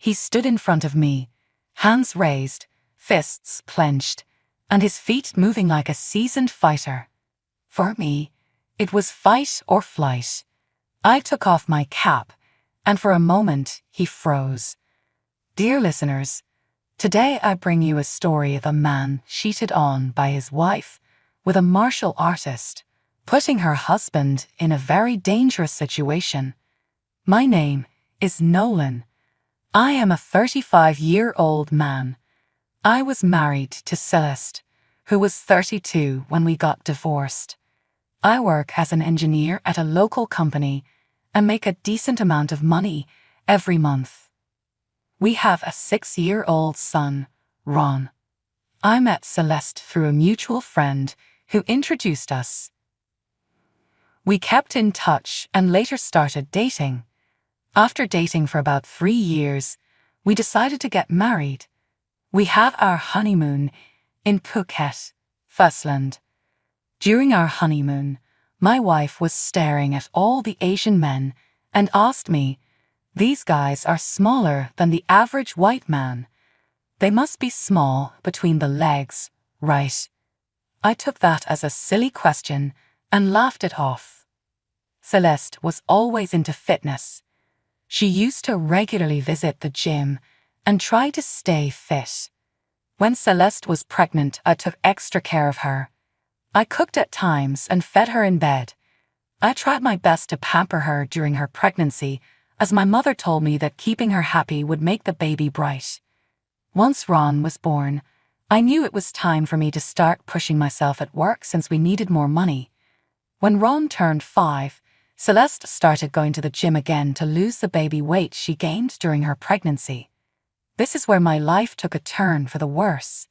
He stood in front of me, hands raised, fists clenched, and his feet moving like a seasoned fighter. For me, it was fight or flight. I took off my cap, and for a moment he froze. Dear listeners, today I bring you a story of a man cheated on by his wife with a martial artist, putting her husband in a very dangerous situation. My name is Nolan. I am a 35-year-old man. I was married to Celeste, who was 32 when we got divorced. I work as an engineer at a local company and make a decent amount of money every month. We have a 6-year-old son, Ron. I met Celeste through a mutual friend who introduced us. We kept in touch and later started dating. After dating for about 3 years, we decided to get married. We had our honeymoon in Phuket, Thailand. During our honeymoon, my wife was staring at all the Asian men and asked me, "These guys are smaller than the average white man. They must be small between the legs, right?" I took that as a silly question and laughed it off. Celeste was always into fitness. She used to regularly visit the gym and try to stay fit. When Celeste was pregnant, I took extra care of her. I cooked at times and fed her in bed. I tried my best to pamper her during her pregnancy, as my mother told me that keeping her happy would make the baby bright. Once Ron was born, I knew it was time for me to start pushing myself at work since we needed more money. When Ron turned 5, Celeste started going to the gym again to lose the baby weight she gained during her pregnancy. This is where my life took a turn for the worse.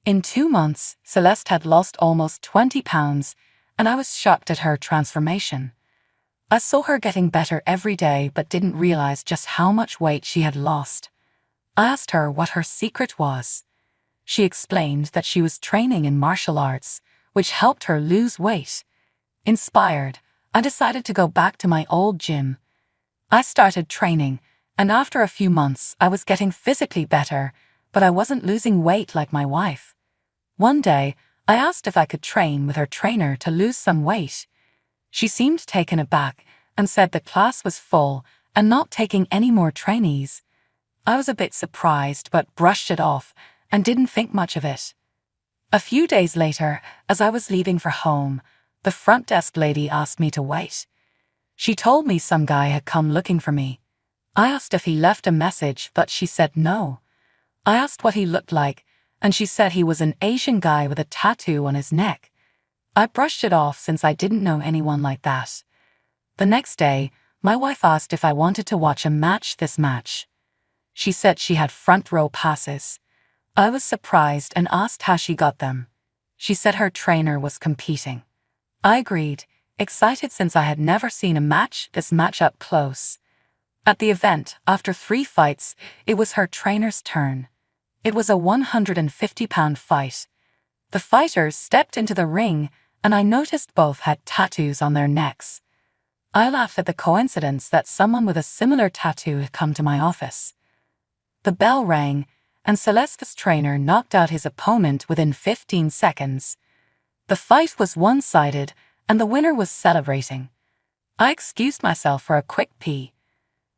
In 2 months, Celeste had lost almost 20 pounds, and I was shocked at her transformation. I saw her getting better every day but didn't realize just how much weight she had lost. I asked her what her secret was. She explained that she was training in martial arts, which helped her lose weight. Inspired, I decided to go back to my old gym. I started training, and after a few months I was getting physically better, but I wasn't losing weight like my wife. One day, I asked if I could train with her trainer to lose some weight. She seemed taken aback and said the class was full and not taking any more trainees. I was a bit surprised but brushed it off and didn't think much of it. A few days later, as I was leaving for home, the front desk lady asked me to wait. She told me some guy had come looking for me. I asked if he left a message, but she said no. I asked what he looked like, and she said he was an Asian guy with a tattoo on his neck. I brushed it off since I didn't know anyone like that. The next day, my wife asked if I wanted to watch a match this match. She said she had front row passes. I was surprised and asked how she got them. She said her trainer was competing. I agreed, excited since I had never seen a match this up close. At the event, after 3 fights, it was her trainer's turn. It was a 150-pound fight. The fighters stepped into the ring, and I noticed both had tattoos on their necks. I laughed at the coincidence that someone with a similar tattoo had come to my office. The bell rang, and Celeste's trainer knocked out his opponent within 15 seconds. The fight was one-sided, and the winner was celebrating. I excused myself for a quick pee.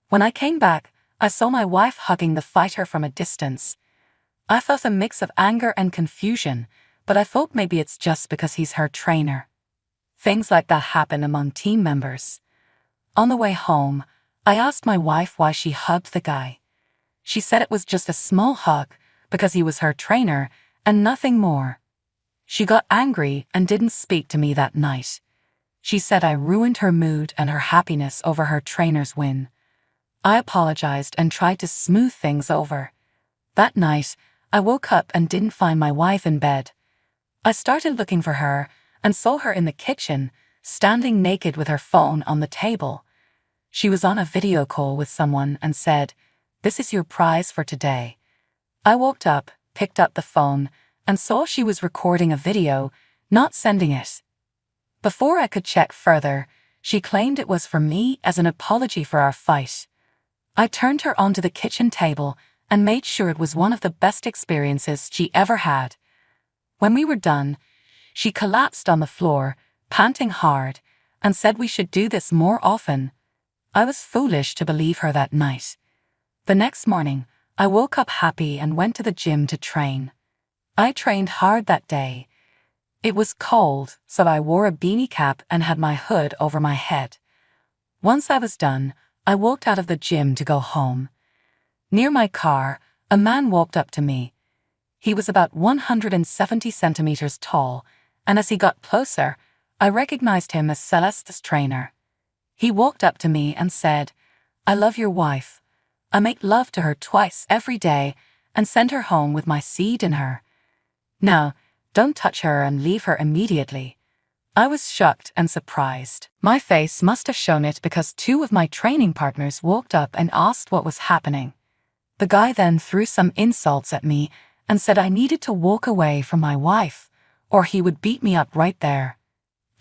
When I came back, I saw my wife hugging the fighter from a distance. I felt a mix of anger and confusion, but I thought maybe it's just because he's her trainer. Things like that happen among team members. On the way home, I asked my wife why she hugged the guy. She said it was just a small hug because he was her trainer and nothing more. She got angry and didn't speak to me that night. She said I ruined her mood and her happiness over her trainer's win. I apologized and tried to smooth things over. That night, I woke up and didn't find my wife in bed. I started looking for her and saw her in the kitchen, standing naked with her phone on the table. She was on a video call with someone and said, "This is your prize for today." I woke up, picked up the phone, and saw she was recording a video, not sending it. Before I could check further, she claimed it was for me as an apology for our fight. I turned her onto the kitchen table and made sure it was one of the best experiences she ever had. When we were done, she collapsed on the floor, panting hard, and said we should do this more often. I was foolish to believe her that night. The next morning, I woke up happy and went to the gym to train. I trained hard that day. It was cold, so I wore a beanie cap and had my hood over my head. Once I was done, I walked out of the gym to go home. Near my car, a man walked up to me. He was about 170 centimeters tall, and as he got closer, I recognized him as Celeste's trainer. He walked up to me and said, "I love your wife. I make love to her twice every day and send her home with my seed in her. Now, don't touch her and leave her immediately." I was shocked and surprised. My face must have shown it because two of my training partners walked up and asked what was happening. The guy then threw some insults at me and said I needed to walk away from my wife, or he would beat me up right there.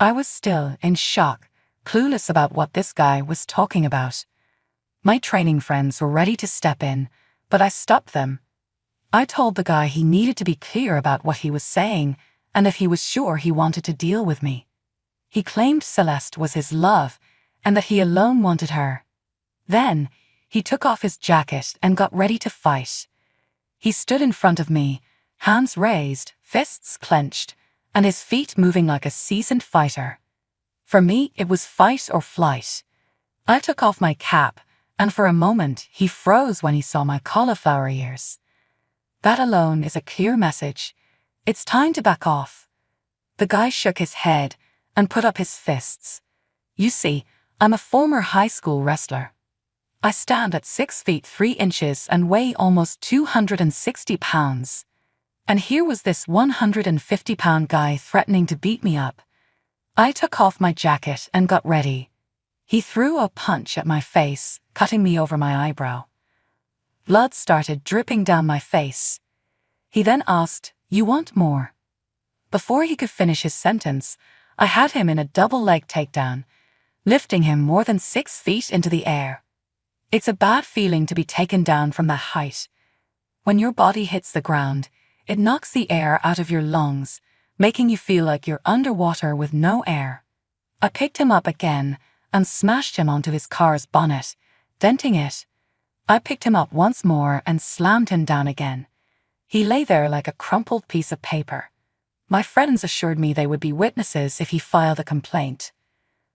I was still in shock, clueless about what this guy was talking about. My training friends were ready to step in, but I stopped them. I told the guy he needed to be clear about what he was saying and if he was sure he wanted to deal with me. He claimed Celeste was his love and that he alone wanted her. Then, he took off his jacket and got ready to fight. He stood in front of me, hands raised, fists clenched, and his feet moving like a seasoned fighter. For me, it was fight or flight. I took off my cap, and for a moment he froze when he saw my cauliflower ears. That alone is a clear message. It's time to back off. The guy shook his head and put up his fists. You see, I'm a former high school wrestler. I stand at 6 feet 3 inches and weigh almost 260 pounds. And here was this 150-pound guy threatening to beat me up. I took off my jacket and got ready. He threw a punch at my face, cutting me over my eyebrow. Blood started dripping down my face. He then asked, "You want more?" Before he could finish his sentence, I had him in a double leg takedown, lifting him more than 6 feet into the air. It's a bad feeling to be taken down from that height. When your body hits the ground, it knocks the air out of your lungs, making you feel like you're underwater with no air. I picked him up again and smashed him onto his car's bonnet, denting it. I picked him up once more and slammed him down again. He lay there like a crumpled piece of paper. My friends assured me they would be witnesses if he filed a complaint.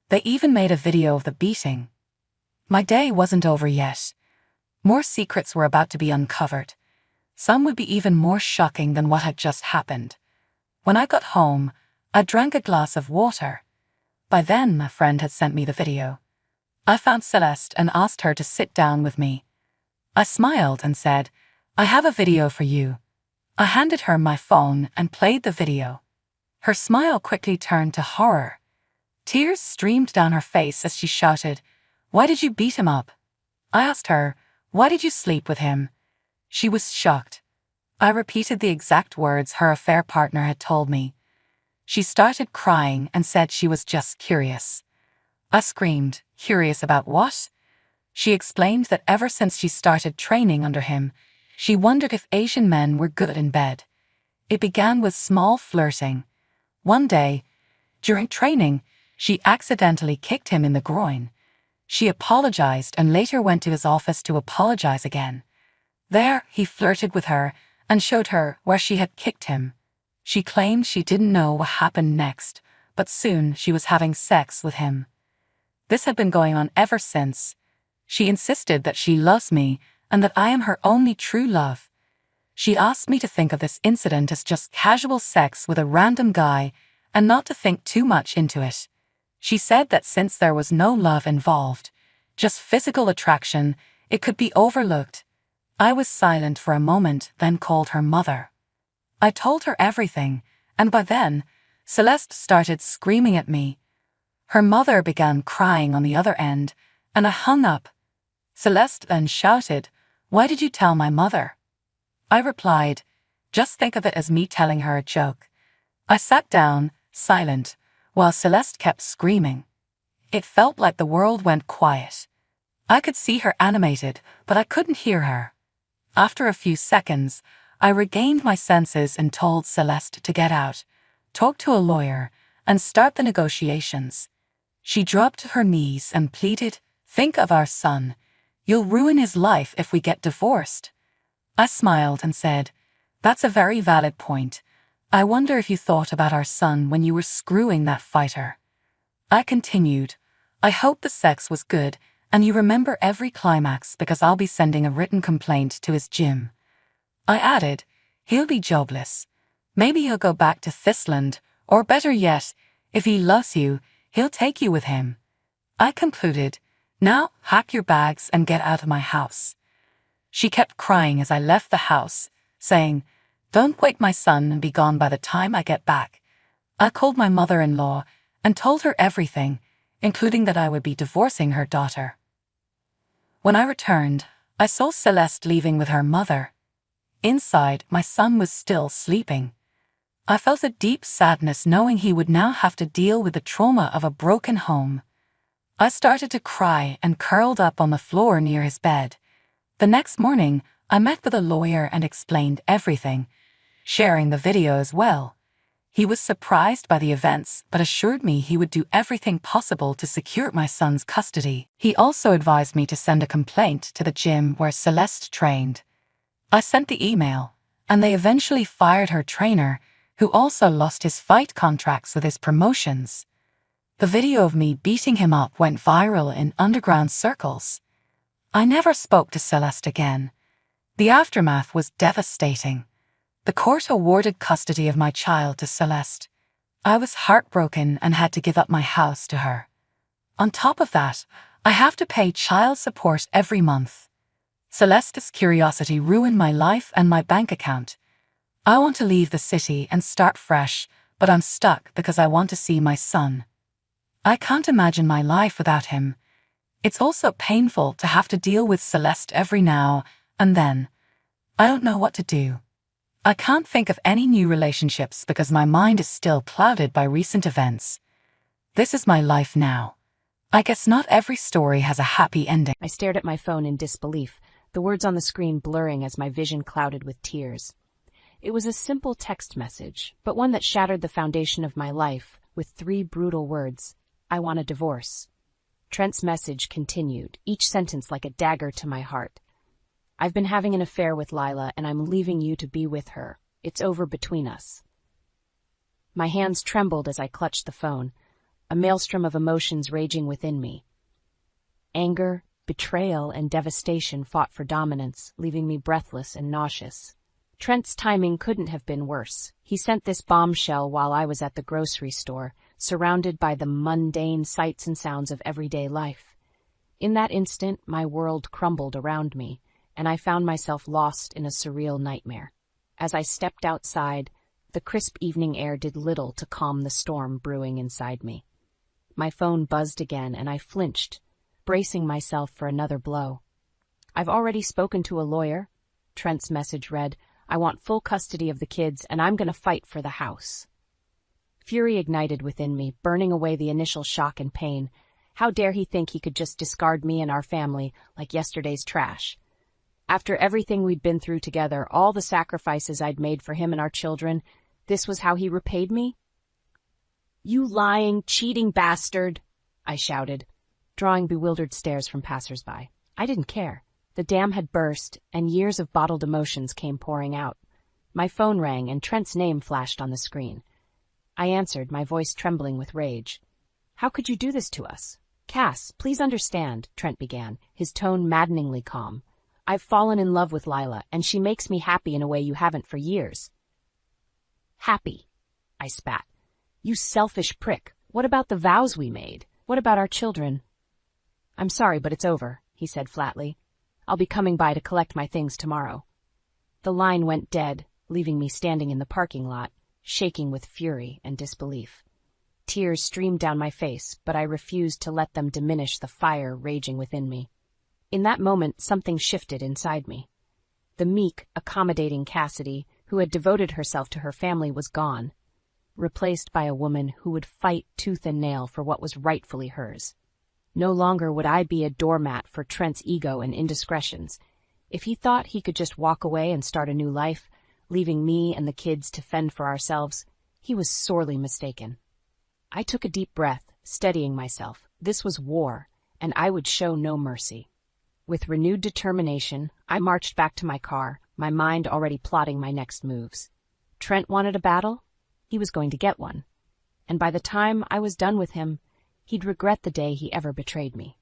They even made a video of the beating. My day wasn't over yet. More secrets were about to be uncovered. Some would be even more shocking than what had just happened. When I got home, I drank a glass of water. By then, my friend had sent me the video. I found Celeste and asked her to sit down with me. I smiled and said, "I have a video for you." I handed her my phone and played the video. Her smile quickly turned to horror. Tears streamed down her face as she shouted, "Why did you beat him up?" I asked her, "Why did you sleep with him?" She was shocked. I repeated the exact words her affair partner had told me. She started crying and said she was just curious. I screamed, "Curious about what?" She explained that ever since she started training under him, she wondered if Asian men were good in bed. It began with small flirting. One day, during training, she accidentally kicked him in the groin. She apologized and later went to his office to apologize again. There, he flirted with her and showed her where she had kicked him. She claimed she didn't know what happened next, but soon she was having sex with him. This had been going on ever since. She insisted that she loves me and that I am her only true love. She asked me to think of this incident as just casual sex with a random guy and not to think too much into it. She said that since there was no love involved, just physical attraction, it could be overlooked. I was silent for a moment, then called her mother. I told her everything, and by then, Celeste started screaming at me. Her mother began crying on the other end, and I hung up. Celeste then shouted, "Why did you tell my mother?" I replied, "Just think of it as me telling her a joke." I sat down, silent, while Celeste kept screaming. It felt like the world went quiet. I could see her animated, but I couldn't hear her. After a few seconds, I regained my senses and told Celeste to get out, talk to a lawyer, and start the negotiations. She dropped to her knees and pleaded, "Think of our son. You'll ruin his life if we get divorced." I smiled and said, "That's a very valid point. I wonder if you thought about our son when you were screwing that fighter." I continued, "I hope the sex was good and you remember every climax because I'll be sending a written complaint to his gym." I added, "He'll be jobless. Maybe he'll go back to Thistland, or better yet, if he loves you, he'll take you with him." I concluded, "Now pack your bags and get out of my house." She kept crying as I left the house, saying, "Don't wake my son and be gone by the time I get back." I called my mother-in-law and told her everything, including that I would be divorcing her daughter. When I returned, I saw Celeste leaving with her mother. Inside, my son was still sleeping. I felt a deep sadness knowing he would now have to deal with the trauma of a broken home. I started to cry and curled up on the floor near his bed. The next morning, I met with a lawyer and explained everything, sharing the video as well. He was surprised by the events but assured me he would do everything possible to secure my son's custody. He also advised me to send a complaint to the gym where Celeste trained. I sent the email, and they eventually fired her trainer, who also lost his fight contracts with his promotions. The video of me beating him up went viral in underground circles. I never spoke to Celeste again. The aftermath was devastating. The court awarded custody of my child to Celeste. I was heartbroken and had to give up my house to her. On top of that, I have to pay child support every month. Celeste's curiosity ruined my life and my bank account. I want to leave the city and start fresh, but I'm stuck because I want to see my son. I can't imagine my life without him. It's also painful to have to deal with Celeste every now and then. I don't know what to do. I can't think of any new relationships because my mind is still clouded by recent events. This is my life now. I guess not every story has a happy ending. I stared at my phone in disbelief, the words on the screen blurring as my vision clouded with tears. It was a simple text message, but one that shattered the foundation of my life with 3 brutal words: "I want a divorce." Trent's message continued, each sentence like a dagger to my heart. "I've been having an affair with Lila, and I'm leaving you to be with her. It's over between us." My hands trembled as I clutched the phone, a maelstrom of emotions raging within me. Anger, betrayal, and devastation fought for dominance, leaving me breathless and nauseous. Trent's timing couldn't have been worse. He sent this bombshell while I was at the grocery store, surrounded by the mundane sights and sounds of everyday life. In that instant, my world crumbled around me, and I found myself lost in a surreal nightmare. As I stepped outside, the crisp evening air did little to calm the storm brewing inside me. My phone buzzed again, and I flinched, bracing myself for another blow. "I've already spoken to a lawyer," Trent's message read. "I want full custody of the kids, and I'm going to fight for the house." Fury ignited within me, burning away the initial shock and pain. How dare he think he could just discard me and our family like yesterday's trash? After everything we'd been through together, all the sacrifices I'd made for him and our children, this was how he repaid me? "You lying, cheating bastard!" I shouted, drawing bewildered stares from passersby. I didn't care. The dam had burst, and years of bottled emotions came pouring out. My phone rang, and Trent's name flashed on the screen. I answered, my voice trembling with rage. "How could you do this to us?" "Cass, please understand," Trent began, his tone maddeningly calm. "I've fallen in love with Lila, and she makes me happy in a way you haven't for years." "Happy?" I spat. "You selfish prick. What about the vows we made? What about our children?" "I'm sorry, but it's over," he said flatly. "I'll be coming by to collect my things tomorrow." The line went dead, leaving me standing in the parking lot, shaking with fury and disbelief. Tears streamed down my face, but I refused to let them diminish the fire raging within me. In that moment, something shifted inside me. The meek, accommodating Cassidy, who had devoted herself to her family, was gone, replaced by a woman who would fight tooth and nail for what was rightfully hers. No longer would I be a doormat for Trent's ego and indiscretions. If he thought he could just walk away and start a new life, leaving me and the kids to fend for ourselves, he was sorely mistaken. I took a deep breath, steadying myself. This was war, and I would show no mercy. With renewed determination, I marched back to my car, my mind already plotting my next moves. Trent wanted a battle? He was going to get one. And by the time I was done with him, he'd regret the day he ever betrayed me.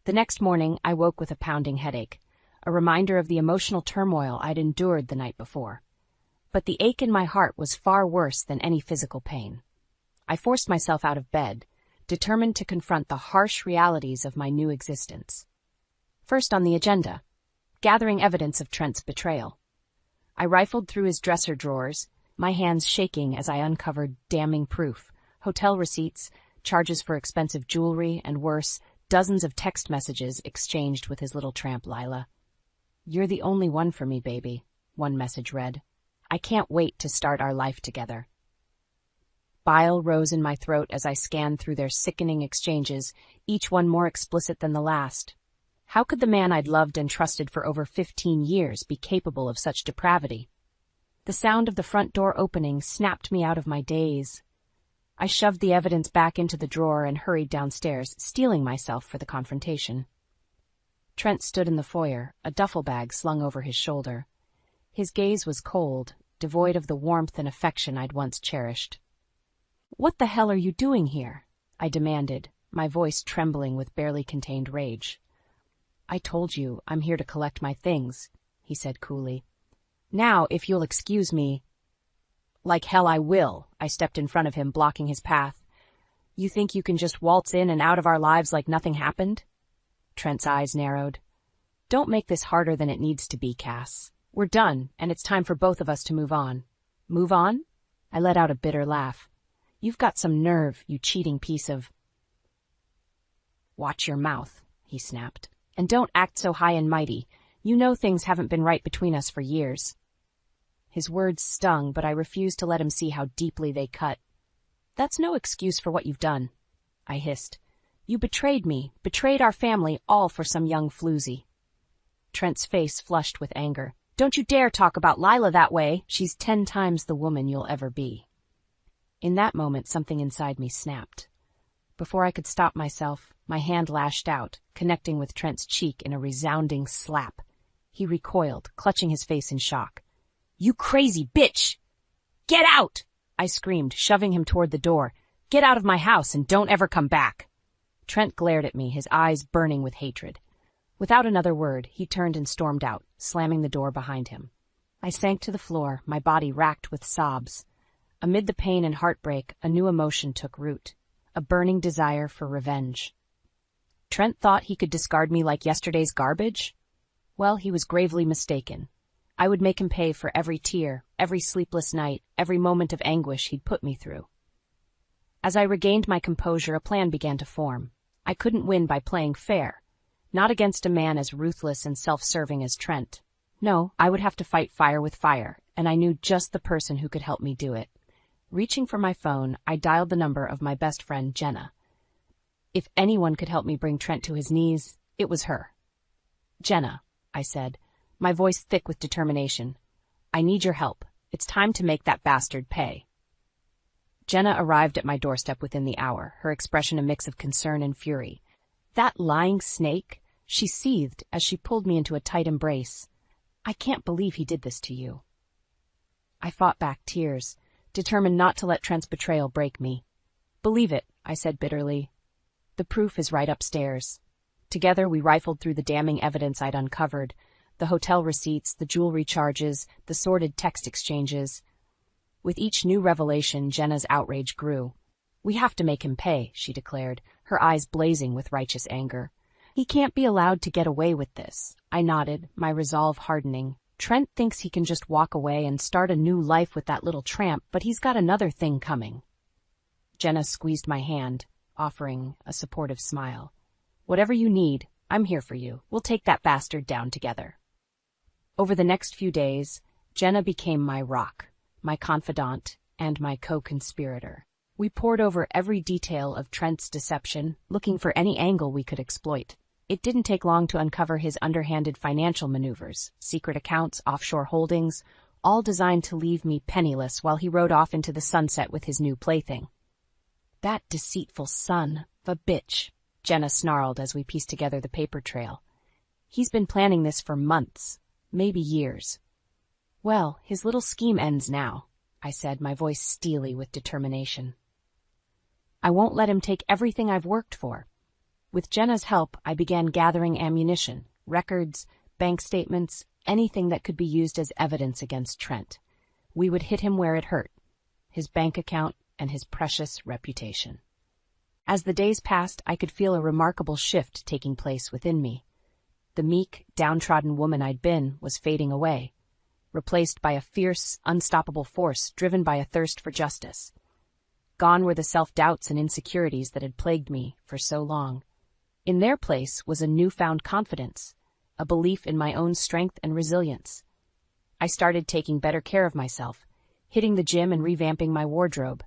The next morning, I woke with a pounding headache, a reminder of the emotional turmoil I'd endured the night before. But the ache in my heart was far worse than any physical pain. I forced myself out of bed, determined to confront the harsh realities of my new existence. First on the agenda, gathering evidence of Trent's betrayal. I rifled through his dresser drawers, my hands shaking as I uncovered damning proof, hotel receipts, charges for expensive jewelry, and worse, dozens of text messages exchanged with his little tramp Lila. "You're the only one for me, baby," one message read. "I can't wait to start our life together." Bile rose in my throat as I scanned through their sickening exchanges, each one more explicit than the last. How could the man I'd loved and trusted for over 15 years be capable of such depravity? The sound of the front door opening snapped me out of my daze. I shoved the evidence back into the drawer and hurried downstairs, steeling myself for the confrontation. Trent stood in the foyer, a duffel bag slung over his shoulder. His gaze was cold, devoid of the warmth and affection I'd once cherished. "What the hell are you doing here?" I demanded, my voice trembling with barely contained rage. "I told you, I'm here to collect my things," he said coolly. "Now, if you'll excuse me—" "Like hell I will," I stepped in front of him, blocking his path. "You think you can just waltz in and out of our lives like nothing happened?" Trent's eyes narrowed. "Don't make this harder than it needs to be, Cass. We're done, and it's time for both of us to move on." "Move on?" I let out a bitter laugh. "You've got some nerve, you cheating piece of—" "Watch your mouth," he snapped. "And don't act so high and mighty. You know things haven't been right between us for years." His words stung, but I refused to let him see how deeply they cut. "That's no excuse for what you've done," I hissed. "You betrayed me, betrayed our family, all for some young floozy." Trent's face flushed with anger. "Don't you dare talk about Lila that way. She's 10 times the woman you'll ever be." In that moment, something inside me snapped. Before I could stop myself, my hand lashed out, connecting with Trent's cheek in a resounding slap. He recoiled, clutching his face in shock. "You crazy bitch! Get out!" I screamed, shoving him toward the door. "Get out of my house and don't ever come back!" Trent glared at me, his eyes burning with hatred. Without another word, he turned and stormed out, slamming the door behind him. I sank to the floor, my body racked with sobs. Amid the pain and heartbreak, a new emotion took root, a burning desire for revenge. Trent thought he could discard me like yesterday's garbage? Well, he was gravely mistaken. I would make him pay for every tear, every sleepless night, every moment of anguish he'd put me through. As I regained my composure, a plan began to form. I couldn't win by playing fair. Not against a man as ruthless and self-serving as Trent. No, I would have to fight fire with fire, and I knew just the person who could help me do it. Reaching for my phone, I dialed the number of my best friend, Jenna. If anyone could help me bring Trent to his knees, it was her. "Jenna," I said, my voice thick with determination. "I need your help. It's time to make that bastard pay." Jenna arrived at my doorstep within the hour, her expression a mix of concern and fury. "That lying snake," she seethed as she pulled me into a tight embrace. "I can't believe he did this to you." I fought back tears, determined not to let Trent's betrayal break me. "Believe it," I said bitterly. "The proof is right upstairs." Together we rifled through the damning evidence I'd uncovered, the hotel receipts, the jewelry charges, the sordid text exchanges. With each new revelation, Jenna's outrage grew. "We have to make him pay," she declared, her eyes blazing with righteous anger. "He can't be allowed to get away with this." I nodded, my resolve hardening. "Trent thinks he can just walk away and start a new life with that little tramp, but he's got another thing coming." Jenna squeezed my hand, offering a supportive smile. "Whatever you need, I'm here for you. We'll take that bastard down together." Over the next few days, Jenna became my rock, my confidant, and my co-conspirator. We pored over every detail of Trent's deception, looking for any angle we could exploit. It didn't take long to uncover his underhanded financial maneuvers, secret accounts, offshore holdings, all designed to leave me penniless while he rode off into the sunset with his new plaything. That deceitful son of a bitch, Jenna snarled as we pieced together the paper trail. He's been planning this for months, maybe years. Well, his little scheme ends now, I said, my voice steely with determination. I won't let him take everything I've worked for. With Jenna's help, I began gathering ammunition, records, bank statements, anything that could be used as evidence against Trent. We would hit him where it hurt, his bank account and his precious reputation. As the days passed, I could feel a remarkable shift taking place within me. The meek, downtrodden woman I'd been was fading away, replaced by a fierce, unstoppable force driven by a thirst for justice. Gone were the self-doubts and insecurities that had plagued me for so long. In their place was a newfound confidence, a belief in my own strength and resilience. I started taking better care of myself, hitting the gym and revamping my wardrobe.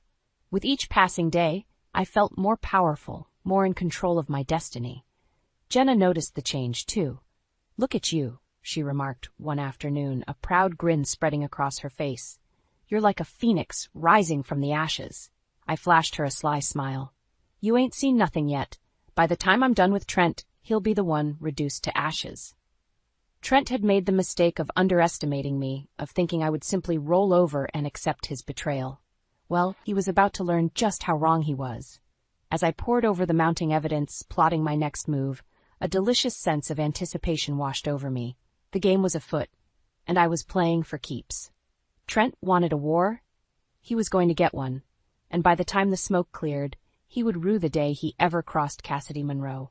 With each passing day, I felt more powerful, more in control of my destiny. Jenna noticed the change, too. "Look at you," she remarked one afternoon, a proud grin spreading across her face. "You're like a phoenix rising from the ashes." I flashed her a sly smile. "You ain't seen nothing yet. By the time I'm done with Trent, he'll be the one reduced to ashes." Trent had made the mistake of underestimating me, of thinking I would simply roll over and accept his betrayal. Well, he was about to learn just how wrong he was. As I pored over the mounting evidence, plotting my next move, a delicious sense of anticipation washed over me. The game was afoot, and I was playing for keeps. Trent wanted a war. He was going to get one, and by the time the smoke cleared, he would rue the day he ever crossed Cassidy Monroe.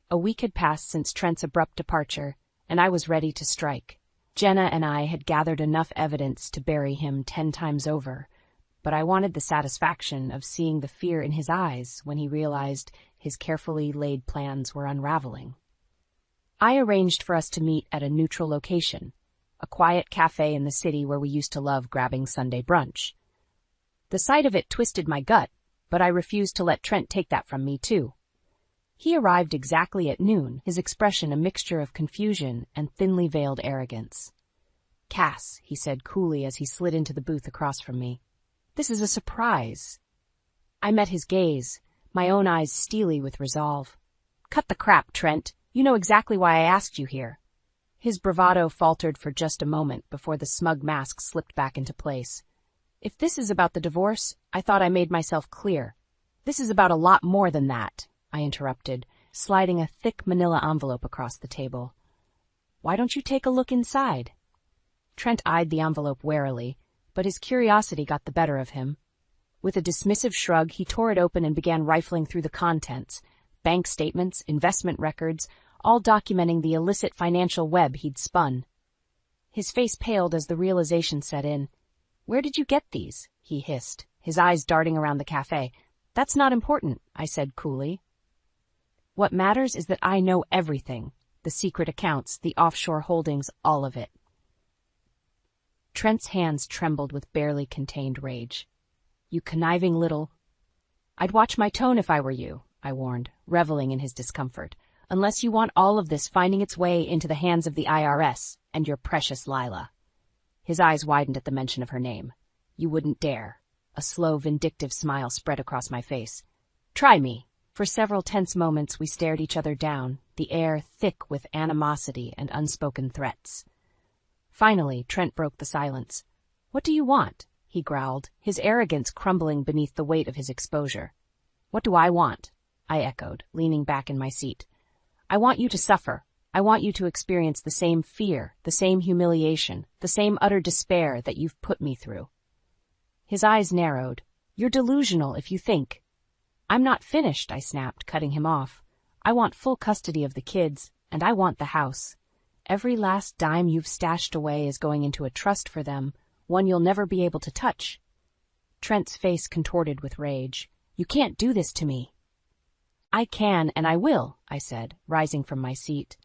A week had passed since Trent's abrupt departure, and I was ready to strike. Jenna and I had gathered enough evidence to bury him 10 times over, but I wanted the satisfaction of seeing the fear in his eyes when he realized his carefully laid plans were unraveling. I arranged for us to meet at a neutral location, a quiet cafe in the city where we used to love grabbing Sunday brunch. The sight of it twisted my gut, but I refused to let Trent take that from me, too. He arrived exactly at noon, his expression a mixture of confusion and thinly veiled arrogance. "Cass," he said coolly as he slid into the booth across from me. "This is a surprise." I met his gaze, my own eyes steely with resolve. "Cut the crap, Trent. You know exactly why I asked you here." His bravado faltered for just a moment before the smug mask slipped back into place. "If this is about the divorce, I thought I made myself clear. This is about a lot more than that," I interrupted, sliding a thick manila envelope across the table. "Why don't you take a look inside?" Trent eyed the envelope warily, but his curiosity got the better of him. With a dismissive shrug, he tore it open and began rifling through the contents, bank statements, investment records, all documenting the illicit financial web he'd spun. His face paled as the realization set in. "Where did you get these?" he hissed, his eyes darting around the cafe. "That's not important," I said coolly. "What matters is that I know everything, the secret accounts, the offshore holdings, all of it." Trent's hands trembled with barely contained rage. "You conniving little—" "I'd watch my tone if I were you," I warned, reveling in his discomfort, "unless you want all of this finding its way into the hands of the IRS and your precious Lila." His eyes widened at the mention of her name. "You wouldn't dare." A slow, vindictive smile spread across my face. "Try me." For several tense moments we stared each other down, the air thick with animosity and unspoken threats. Finally, Trent broke the silence. "What do you want?" he growled, his arrogance crumbling beneath the weight of his exposure. "What do I want?" I echoed, leaning back in my seat. "I want you to suffer. I want you to experience the same fear, the same humiliation, the same utter despair that you've put me through." His eyes narrowed. "You're delusional if you think—" "I'm not finished," I snapped, cutting him off. "I want full custody of the kids, and I want the house. Every last dime you've stashed away is going into a trust for them, one you'll never be able to touch." Trent's face contorted with rage. "You can't do this to me." "I can, and I will," I said, rising from my seat.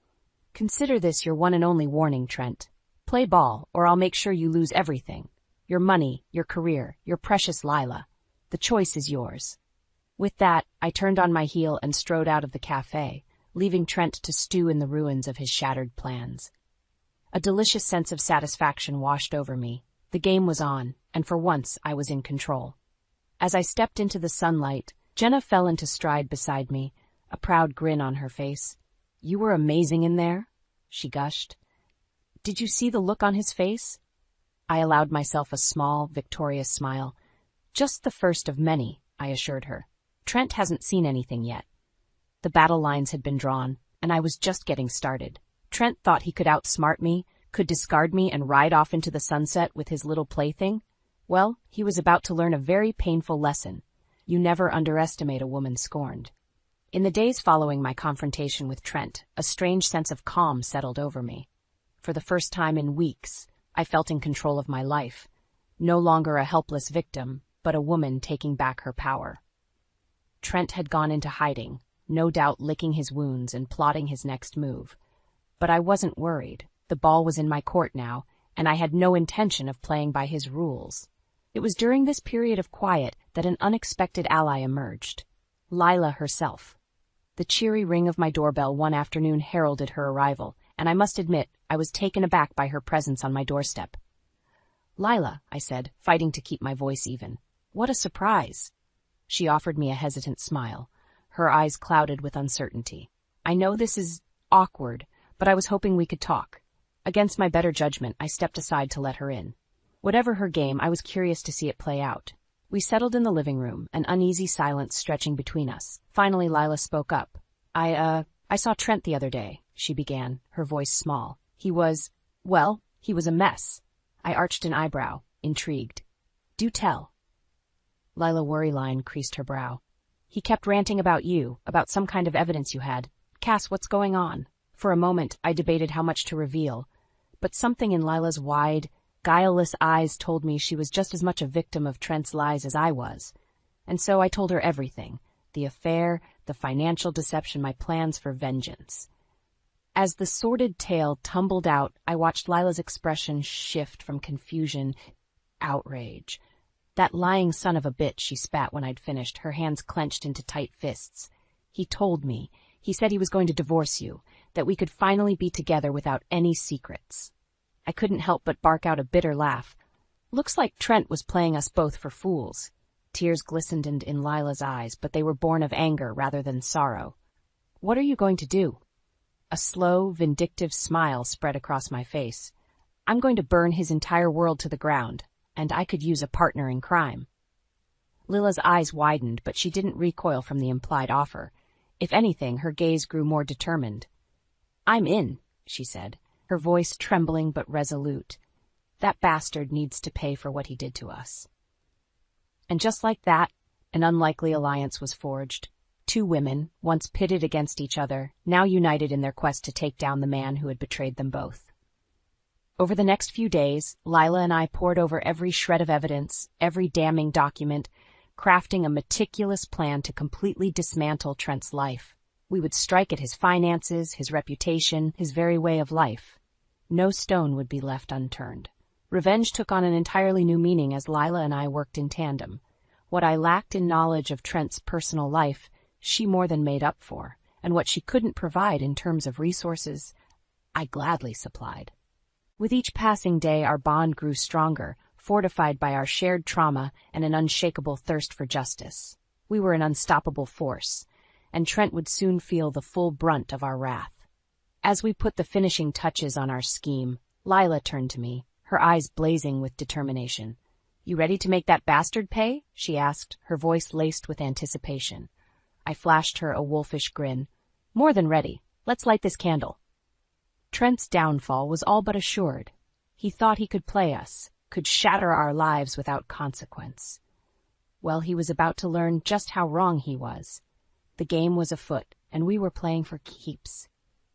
"Consider this your one and only warning, Trent. Play ball, or I'll make sure you lose everything. Your money, your career, your precious Lila. The choice is yours." With that, I turned on my heel and strode out of the cafe, leaving Trent to stew in the ruins of his shattered plans. A delicious sense of satisfaction washed over me. The game was on, and for once I was in control. As I stepped into the sunlight, Jenna fell into stride beside me, a proud grin on her face. "You were amazing in there," she gushed. "Did you see the look on his face?" I allowed myself a small, victorious smile. "Just the first of many," I assured her. "Trent hasn't seen anything yet." The battle lines had been drawn, and I was just getting started. Trent thought he could outsmart me, could discard me and ride off into the sunset with his little plaything. Well, he was about to learn a very painful lesson. You never underestimate a woman scorned. In the days following my confrontation with Trent, a strange sense of calm settled over me. For the first time in weeks, I felt in control of my life, no longer a helpless victim, but a woman taking back her power. Trent had gone into hiding, no doubt licking his wounds and plotting his next move. But I wasn't worried. The ball was in my court now, and I had no intention of playing by his rules. It was during this period of quiet that an unexpected ally emerged. Lila herself. The cheery ring of my doorbell one afternoon heralded her arrival, and I must admit I was taken aback by her presence on my doorstep. "Lila," I said, fighting to keep my voice even. "What a surprise." She offered me a hesitant smile, her eyes clouded with uncertainty. "I know this is awkward, but I was hoping we could talk." Against my better judgment, I stepped aside to let her in. Whatever her game, I was curious to see it play out. We settled in the living room, an uneasy silence stretching between us. Finally, Lila spoke up. I saw Trent the other day," she began, her voice small. He was a mess." I arched an eyebrow, intrigued. "Do tell." Lila Worryline creased her brow. "He kept ranting about you, about some kind of evidence you had. Cass, what's going on?" For a moment, I debated how much to reveal, but something in Lila's wide, guileless eyes told me she was just as much a victim of Trent's lies as I was. And so I told her everything, the affair, the financial deception, my plans for vengeance. As the sordid tale tumbled out, I watched Lila's expression shift from confusion, outrage. "That lying son of a bitch," she spat when I'd finished, her hands clenched into tight fists. "He told me. He said he was going to divorce you, that we could finally be together without any secrets." I couldn't help but bark out a bitter laugh. Looks like Trent was playing us both for fools. Tears glistened in Lila's eyes, but they were born of anger rather than sorrow. "What are you going to do?" A slow, vindictive smile spread across my face. "I'm going to burn his entire world to the ground, and I could use a partner in crime." Lila's eyes widened, but she didn't recoil from the implied offer. If anything, her gaze grew more determined. "I'm in," she said, her voice trembling but resolute. "That bastard needs to pay for what he did to us." And just like that, an unlikely alliance was forged. Two women, once pitted against each other, now united in their quest to take down the man who had betrayed them both. Over the next few days, Lila and I pored over every shred of evidence, every damning document, crafting a meticulous plan to completely dismantle Trent's life. We would strike at his finances, his reputation, his very way of life. No stone would be left unturned. Revenge took on an entirely new meaning as Lila and I worked in tandem. What I lacked in knowledge of Trent's personal life, she more than made up for, and what she couldn't provide in terms of resources, I gladly supplied. With each passing day, our bond grew stronger, fortified by our shared trauma and an unshakable thirst for justice. We were an unstoppable force, and Trent would soon feel the full brunt of our wrath. As we put the finishing touches on our scheme, Lila turned to me, her eyes blazing with determination. "You ready to make that bastard pay?" she asked, her voice laced with anticipation. I flashed her a wolfish grin. "More than ready. Let's light this candle." Trent's downfall was all but assured. He thought he could play us, could shatter our lives without consequence. Well, he was about to learn just how wrong he was. The game was afoot, and we were playing for keeps.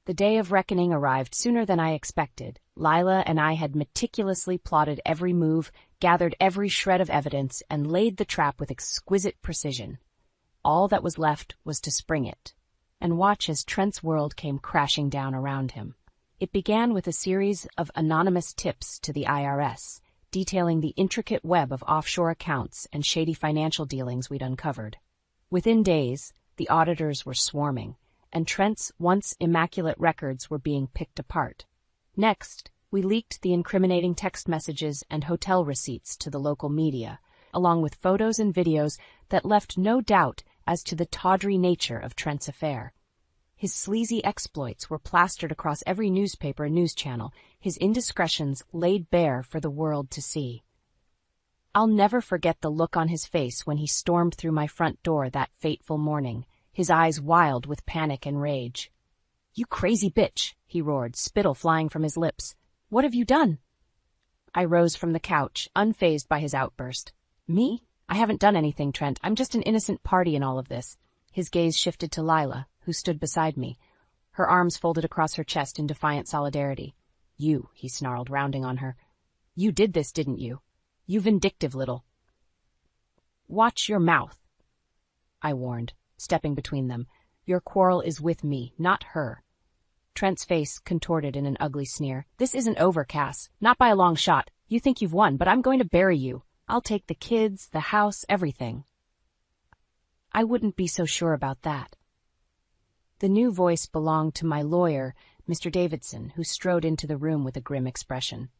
The day of reckoning arrived sooner than I expected. Lila and I had meticulously plotted every move, gathered every shred of evidence, and laid the trap with exquisite precision. All that was left was to spring it, and watch as Trent's world came crashing down around him. It began with a series of anonymous tips to the IRS, detailing the intricate web of offshore accounts and shady financial dealings we'd uncovered. Within days, the auditors were swarming, and Trent's once immaculate records were being picked apart. Next, we leaked the incriminating text messages and hotel receipts to the local media, along with photos and videos that left no doubt as to the tawdry nature of Trent's affair. His sleazy exploits were plastered across every newspaper and news channel, his indiscretions laid bare for the world to see. I'll never forget the look on his face when he stormed through my front door that fateful morning, his eyes wild with panic and rage. "You crazy bitch," he roared, spittle flying from his lips. "What have you done?" I rose from the couch, unfazed by his outburst. "Me? I haven't done anything, Trent. I'm just an innocent party in all of this." His gaze shifted to Lila, who stood beside me, her arms folded across her chest in defiant solidarity. "You," he snarled, rounding on her. "You did this, didn't you? You vindictive little—" "Watch your mouth," I warned, stepping between them. "Your quarrel is with me, not her." Trent's face contorted in an ugly sneer. "This isn't over, Cass. Not by a long shot. You think you've won, but I'm going to bury you. I'll take the kids, the house, everything." I wouldn't be so sure about that. The new voice belonged to my lawyer, Mr. Davidson, who strode into the room with a grim expression.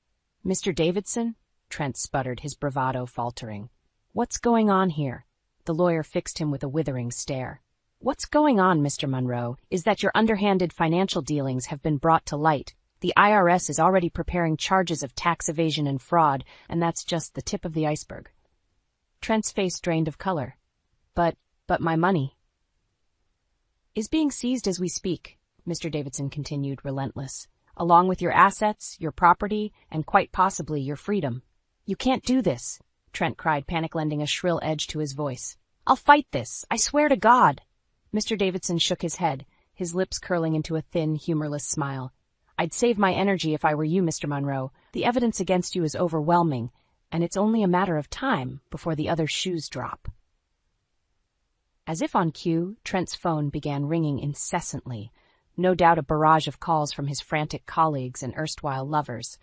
"Mr. Davidson?" Trent sputtered, his bravado faltering. "What's going on here?" The lawyer fixed him with a withering stare. "What's going on, Mr. Monroe, is that your underhanded financial dealings have been brought to light. The IRS is already preparing charges of tax evasion and fraud, and that's just the tip of the iceberg." Trent's face drained of color. But my money is being seized as we speak," Mr. Davidson continued, relentless, "along with your assets, your property, and quite possibly your freedom." "You can't do this," Trent cried, panic lending a shrill edge to his voice. "I'll fight this. I swear to God." Mr. Davidson shook his head, his lips curling into a thin, humorless smile. "I'd save my energy if I were you, Mr. Monroe. The evidence against you is overwhelming, and it's only a matter of time before the other shoes drop." As if on cue, Trent's phone began ringing incessantly, no doubt a barrage of calls from his frantic colleagues and erstwhile lovers.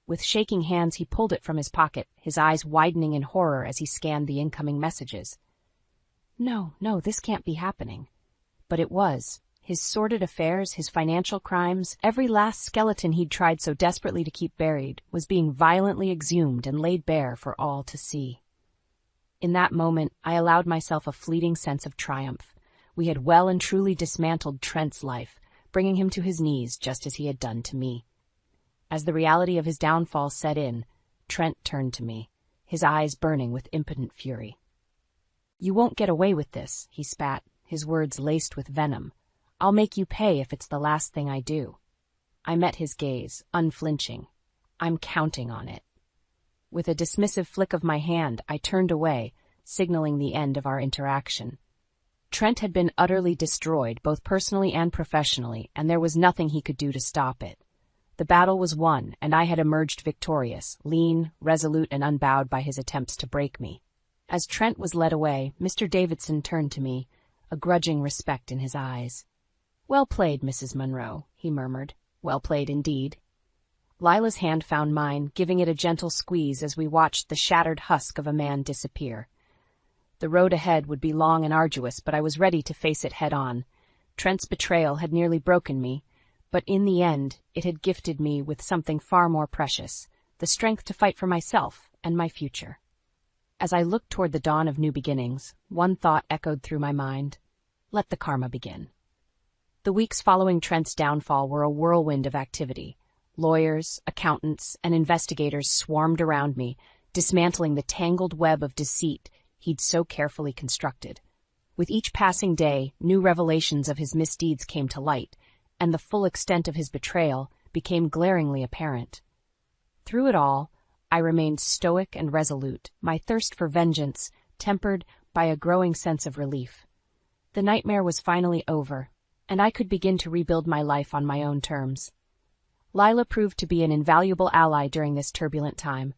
With shaking hands, he pulled it from his pocket, his eyes widening in horror as he scanned the incoming messages. No, this can't be happening. But it was. His sordid affairs, his financial crimes, every last skeleton he'd tried so desperately to keep buried, was being violently exhumed and laid bare for all to see. In that moment, I allowed myself a fleeting sense of triumph. We had well and truly dismantled Trent's life, bringing him to his knees just as he had done to me. As the reality of his downfall set in, Trent turned to me, his eyes burning with impotent fury. "You won't get away with this," he spat, his words laced with venom. "I'll make you pay if it's the last thing I do." I met his gaze, unflinching. "I'm counting on it." With a dismissive flick of my hand, I turned away, signaling the end of our interaction. Trent had been utterly destroyed, both personally and professionally, and there was nothing he could do to stop it. The battle was won, and I had emerged victorious, lean, resolute, and unbowed by his attempts to break me. As Trent was led away, Mr. Davidson turned to me, a grudging respect in his eyes. "Well played, Mrs. Monroe," he murmured. "Well played indeed." Lila's hand found mine, giving it a gentle squeeze as we watched the shattered husk of a man disappear. The road ahead would be long and arduous, but I was ready to face it head-on. Trent's betrayal had nearly broken me, but in the end it had gifted me with something far more precious, the strength to fight for myself and my future. As I looked toward the dawn of new beginnings, one thought echoed through my mind: let the karma begin. The weeks following Trent's downfall were a whirlwind of activity. Lawyers, accountants, and investigators swarmed around me, dismantling the tangled web of deceit he'd so carefully constructed. With each passing day, new revelations of his misdeeds came to light, and the full extent of his betrayal became glaringly apparent. Through it all, I remained stoic and resolute, my thirst for vengeance tempered by a growing sense of relief. The nightmare was finally over, and I could begin to rebuild my life on my own terms. Lila proved to be an invaluable ally during this turbulent time.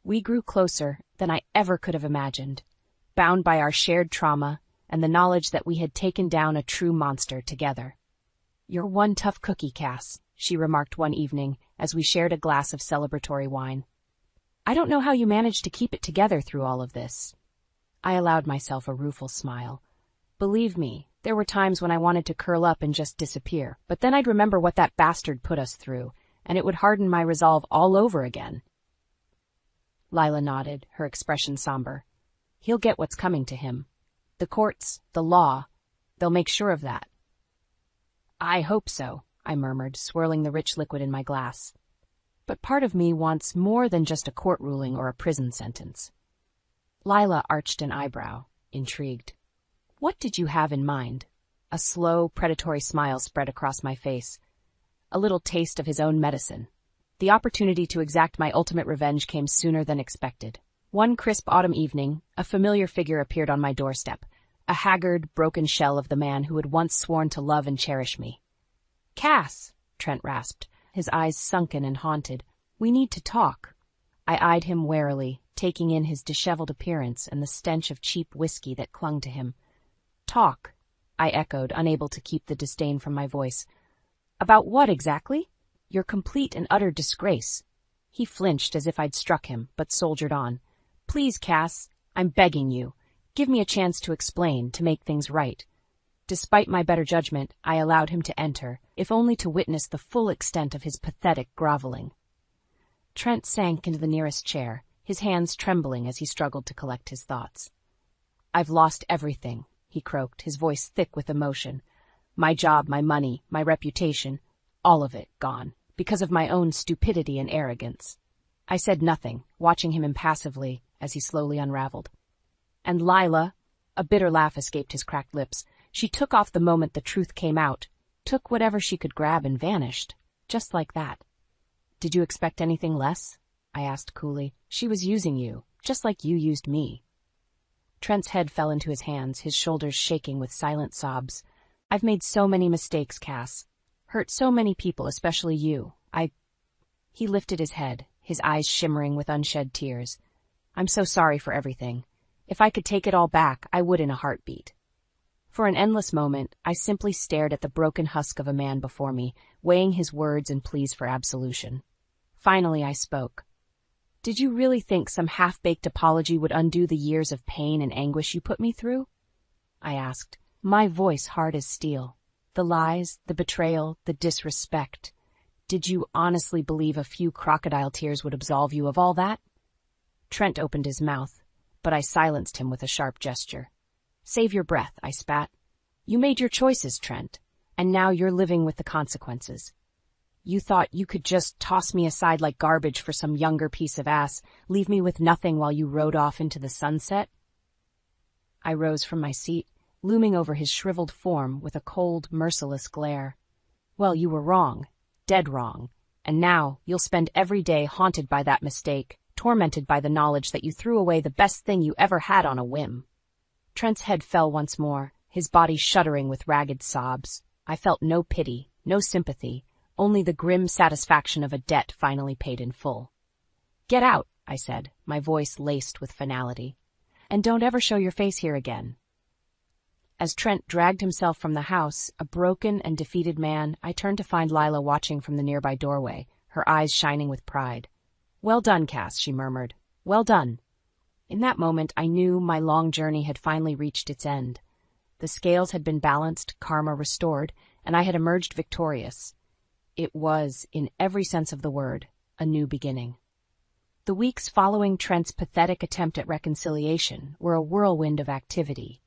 We grew closer than I ever could have imagined, bound by our shared trauma and the knowledge that we had taken down a true monster together. "You're one tough cookie, Cass," she remarked one evening as we shared a glass of celebratory wine. I don't know how you managed to keep it together through all of this. I allowed myself a rueful smile. Believe me, there were times when I wanted to curl up and just disappear, but then I'd remember what that bastard put us through, and it would harden my resolve all over again. Lila nodded, her expression somber. He'll get what's coming to him. The courts, the law, they'll make sure of that. I hope so, I murmured, swirling the rich liquid in my glass. But part of me wants more than just a court ruling or a prison sentence. Lila arched an eyebrow, intrigued. What did you have in mind? A slow, predatory smile spread across my face. A little taste of his own medicine. The opportunity to exact my ultimate revenge came sooner than expected. One crisp autumn evening, a familiar figure appeared on my doorstep, a haggard, broken shell of the man who had once sworn to love and cherish me. Cass, Trent rasped, his eyes sunken and haunted. We need to talk. I eyed him warily, taking in his disheveled appearance and the stench of cheap whiskey that clung to him. Talk, I echoed, unable to keep the disdain from my voice. About what exactly? Your complete and utter disgrace. He flinched as if I'd struck him, but soldiered on. Please, Cass, I'm begging you. Give me a chance to explain, to make things right. Despite my better judgment, I allowed him to enter, if only to witness the full extent of his pathetic groveling. Trent sank into the nearest chair, his hands trembling as he struggled to collect his thoughts. I've lost everything, he croaked, his voice thick with emotion. My job, my money, my reputation, all of it gone, because of my own stupidity and arrogance. I said nothing, watching him impassively as he slowly unraveled. And Lila, a bitter laugh escaped his cracked lips. She took off the moment the truth came out, took whatever she could grab and vanished, just like that. Did you expect anything less? I asked coolly. She was using you, just like you used me. Trent's head fell into his hands, his shoulders shaking with silent sobs. I've made so many mistakes, Cass. Hurt so many people, especially you. He lifted his head, his eyes shimmering with unshed tears. I'm so sorry for everything. If I could take it all back, I would in a heartbeat. For an endless moment, I simply stared at the broken husk of a man before me, weighing his words and pleas for absolution. Finally, I spoke. Did you really think some half-baked apology would undo the years of pain and anguish you put me through? I asked, my voice hard as steel. The lies, the betrayal, the disrespect. Did you honestly believe a few crocodile tears would absolve you of all that? Trent opened his mouth, but I silenced him with a sharp gesture. Save your breath, I spat. You made your choices, Trent, and now you're living with the consequences. You thought you could just toss me aside like garbage for some younger piece of ass, leave me with nothing while you rode off into the sunset? I rose from my seat, looming over his shriveled form with a cold, merciless glare. Well, you were wrong, dead wrong, and now you'll spend every day haunted by that mistake, tormented by the knowledge that you threw away the best thing you ever had on a whim. Trent's head fell once more, his body shuddering with ragged sobs. I felt no pity, no sympathy, only the grim satisfaction of a debt finally paid in full. Get out, I said, my voice laced with finality. And don't ever show your face here again. As Trent dragged himself from the house, a broken and defeated man, I turned to find Lila watching from the nearby doorway, her eyes shining with pride. Well done, Cass, she murmured. Well done. In that moment, I knew my long journey had finally reached its end. The scales had been balanced, karma restored, and I had emerged victorious. It was, in every sense of the word, a new beginning. The weeks following Trent's pathetic attempt at reconciliation were a whirlwind of activity.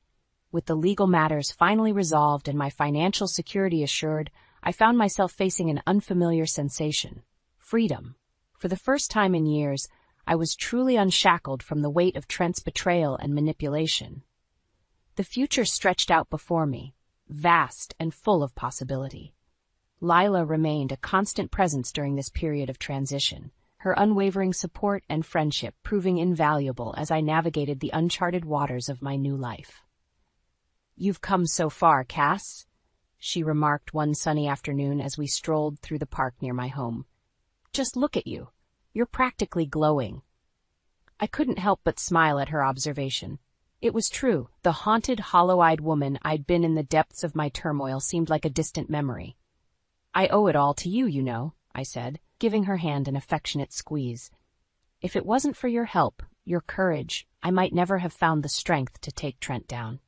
With the legal matters finally resolved and my financial security assured, I found myself facing an unfamiliar sensation: freedom. For the first time in years, I was truly unshackled from the weight of Trent's betrayal and manipulation. The future stretched out before me, vast and full of possibility. Lila remained a constant presence during this period of transition, her unwavering support and friendship proving invaluable as I navigated the uncharted waters of my new life. You've come so far, Cass, she remarked one sunny afternoon as we strolled through the park near my home. Just look at you. You're practically glowing. I couldn't help but smile at her observation. It was true. The haunted, hollow-eyed woman I'd been in the depths of my turmoil seemed like a distant memory. I owe it all to you, you know, I said, giving her hand an affectionate squeeze. If it wasn't for your help, your courage, I might never have found the strength to take Trent down.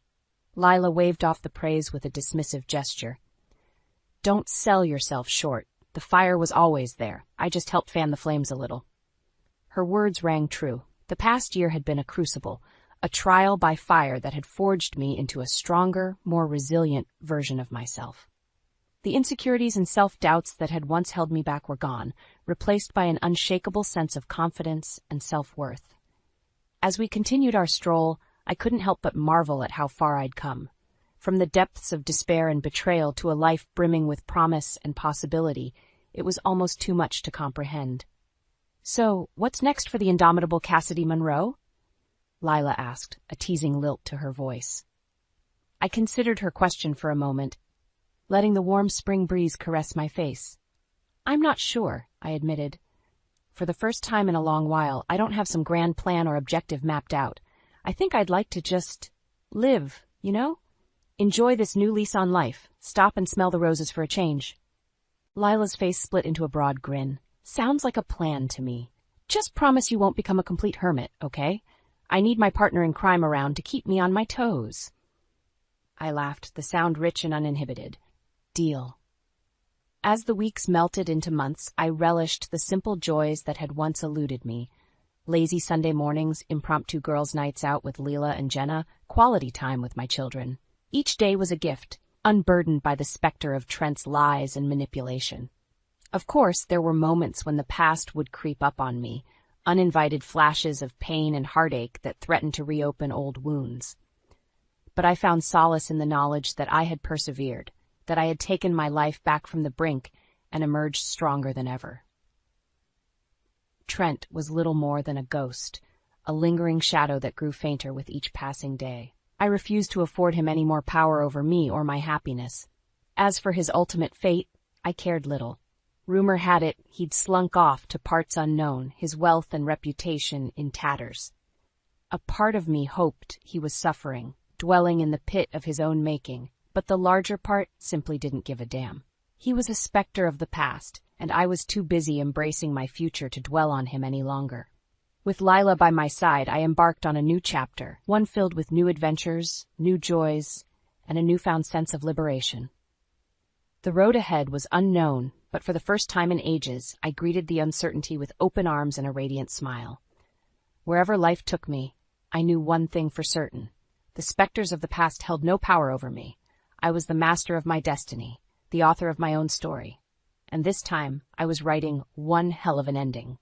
Lila waved off the praise with a dismissive gesture. Don't sell yourself short. The fire was always there. I just helped fan the flames a little. Her words rang true. The past year had been a crucible, a trial by fire that had forged me into a stronger, more resilient version of myself. The insecurities and self-doubts that had once held me back were gone, replaced by an unshakable sense of confidence and self-worth. As we continued our stroll, I couldn't help but marvel at how far I'd come. From the depths of despair and betrayal to a life brimming with promise and possibility, it was almost too much to comprehend. So, what's next for the indomitable Cassidy Monroe? Lila asked, a teasing lilt to her voice. I considered her question for a moment, letting the warm spring breeze caress my face. I'm not sure, I admitted. For the first time in a long while, I don't have some grand plan or objective mapped out. I think I'd like to just live, you know? Enjoy this new lease on life, stop and smell the roses for a change. Lila's face split into a broad grin. Sounds like a plan to me. Just promise you won't become a complete hermit, okay? I need my partner in crime around to keep me on my toes. I laughed, the sound rich and uninhibited. Deal. As the weeks melted into months, I relished the simple joys that had once eluded me. Lazy Sunday mornings, impromptu girls' nights out with Leela and Jenna, quality time with my children. Each day was a gift, unburdened by the specter of Trent's lies and manipulation. Of course, there were moments when the past would creep up on me, uninvited flashes of pain and heartache that threatened to reopen old wounds. But I found solace in the knowledge that I had persevered, that I had taken my life back from the brink and emerged stronger than ever. Trent was little more than a ghost, a lingering shadow that grew fainter with each passing day. I refused to afford him any more power over me or my happiness. As for his ultimate fate, I cared little. Rumor had it he'd slunk off to parts unknown, his wealth and reputation in tatters. A part of me hoped he was suffering, dwelling in the pit of his own making, but the larger part simply didn't give a damn. He was a specter of the past, and I was too busy embracing my future to dwell on him any longer. With Lila by my side, I embarked on a new chapter, one filled with new adventures, new joys, and a newfound sense of liberation. The road ahead was unknown, but for the first time in ages, I greeted the uncertainty with open arms and a radiant smile. Wherever life took me, I knew one thing for certain. The specters of the past held no power over me. I was the master of my destiny, the author of my own story. And this time, I was writing one hell of an ending.